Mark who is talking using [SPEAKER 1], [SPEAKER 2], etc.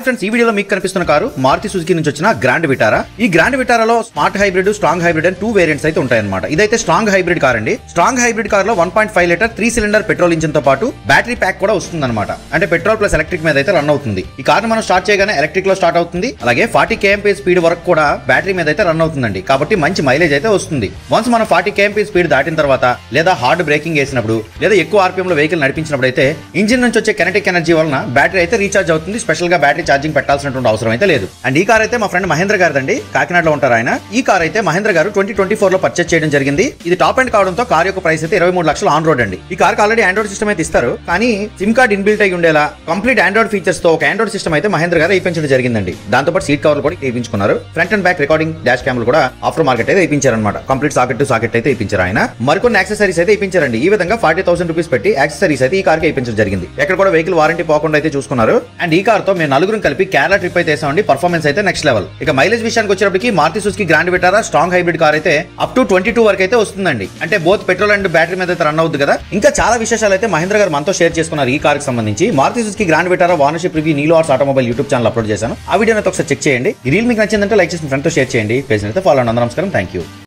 [SPEAKER 1] Friends, ఈ వీడియోలో మీకు కనిపిస్తున్న కారు మారుతి సుజుకి నుంచి వచ్చిన గ్రాండ్ విటారా. ఈ గ్రాండ్ విటారాలో స్మార్ట్ హైబ్రిడ్, స్ట్రాంగ్ హైబ్రిడ్ అని 2 వేరియంట్స్ అయితే ఉంటాయన్నమాట. ఇదైతే స్ట్రాంగ్ హైబ్రిడ్ కార్ అండి. స్ట్రాంగ్ హైబ్రిడ్ కార్ లో 1.5 లీటర్ 3 సిలిండర్ పెట్రోల్ ఇంజిన్ తో పాటు బ్యాటరీ ప్యాక్ కూడా వస్తుందన్నమాట. అంటే పెట్రోల్ ప్లస్ ఎలక్ట్రిక్ మీద అయితే రన్ అవుతుంది. ఈ కార్ మనం స్టార్ట్ చేయగానే ఎలక్ట్రిక్ లో స్టార్ట్ అవుతుంది. అలాగే 40 kmph స్పీడ్ వరకు కూడా బ్యాటరీ మీద అయితే రన్ అవుతుందండి. కాబట్టి మంచి మైలేజ్ అయితే వస్తుంది. వన్స్ మనం 40 kmph స్పీడ్ దాటిన తర్వాత లేదా హార్డ్ బ్రేకింగ్ వేసినప్పుడు లేదా ఎక్కువ ఆర్పిఎం లో వెహికల్ నడిపించినప్పుడు అయితే ఇంజిన్ నుంచి వచ్చే కెనెటిక్ ఎనర్జీ వలన బ్యాటరీ అయితే రీఛార్జ్ అవుతుంది. స్పెషల్ గా బ్యాటరీ ఛార్జింగ్ పెట్టాల్సినటువంటి అవసరం అయితే లేదు. అండ్ ఈ కార్ అయితే మా ఫ్రెండ్ మహేంద్ర గారిదండి. కాకినాడలో ఉంటారు ఆయన. ఈ కార్ అయితే మహేంద్ర గారు 2024 లో పర్చేస్ చేయడం జరిగింది. ఇది టాప్ ఎండ్ కావడంతో కార్ యొక్క ప్రైస్ అయితే 23 లక్షలు ఆన్ రోడ్ అండి. ఈ కార్ ఆల్రెడీ ఆండ్రాయిడ్ సిస్టమ్ అయితే ఇస్తారు. కానీ సిమ్ కార్డ్ ఇన్బిల్ట్ అయి ఉండేలా కంప్లీట్ ఆండ్రాయిడ్ ఫీచర్స్ తో ఒక ఆండ్రాయిడ్ సిస్టమ్ అయితే మహేంద్ర గారు వేయించడం జరిగిందండి. దాంతో పాటు సీట్ కవర్లు కూడా వేయించుకున్నారు. Front and back recording dash క్యామ్లు కూడా ఆఫ్టర్ మార్కెట్ అయితే వేయించారన్నమాట. కంప్లీట్ సాకెట్ టు సాకెట్ అయితే వేయించారు ఆయన. మరికొన్ని యాక్సెసరీస్ అయితే వేయించారండి. ఈ విధంగా 40,000 రూపీస్ పెట్టి యాక్సెసరీస్ అయితే ఈ కార్ కి వేయించడం జరిగింది. ఎక్కడ కూడా వెహికల్ వారంటీ పోకుండా అయితే చూసుకున్నారు. అండ్ ఈ కార్ తో మేము నలుగురు కలిపి కేరళ ట్రిప్ అయితే వేసామండి. పర్ఫార్మెన్స్ అయితే నెక్స్ట్ లెవెల్. ఇక మైలేజ్ విషయానికి వచ్చేటప్పటికి Maruti Suzuki grand Vitara strong hybrid car అయితే అప్ టు 22 వరకు అయితే వస్తుందండి. అంటే బోత్ పెట్రోల్ అండ్ బ్యాటరీ మీద అయితే రన్ అవుతుంది కదా. ఇంకా చాలా విశేషాలు అయితే మహేంద్ర గారు మనతో షేర్ చేసుకున్నారు. ఈ కార్ కి సంబంధించి Maruti Suzuki grand Vitara ownership review నీలో arts automobile YouTube channel upload చేశాను. ఆ వీడియోని ఒకసారి చెక్ చేయండి. ఈ రీల్ మీకు నచ్చిందంటే లైక్ చేసి ఫ్రెండ్ తో షేర్ చేయండి. పేజ్ అయితే ఫాలో అవ్వండి. నమస్కారం, థ్యాంక్ యూ.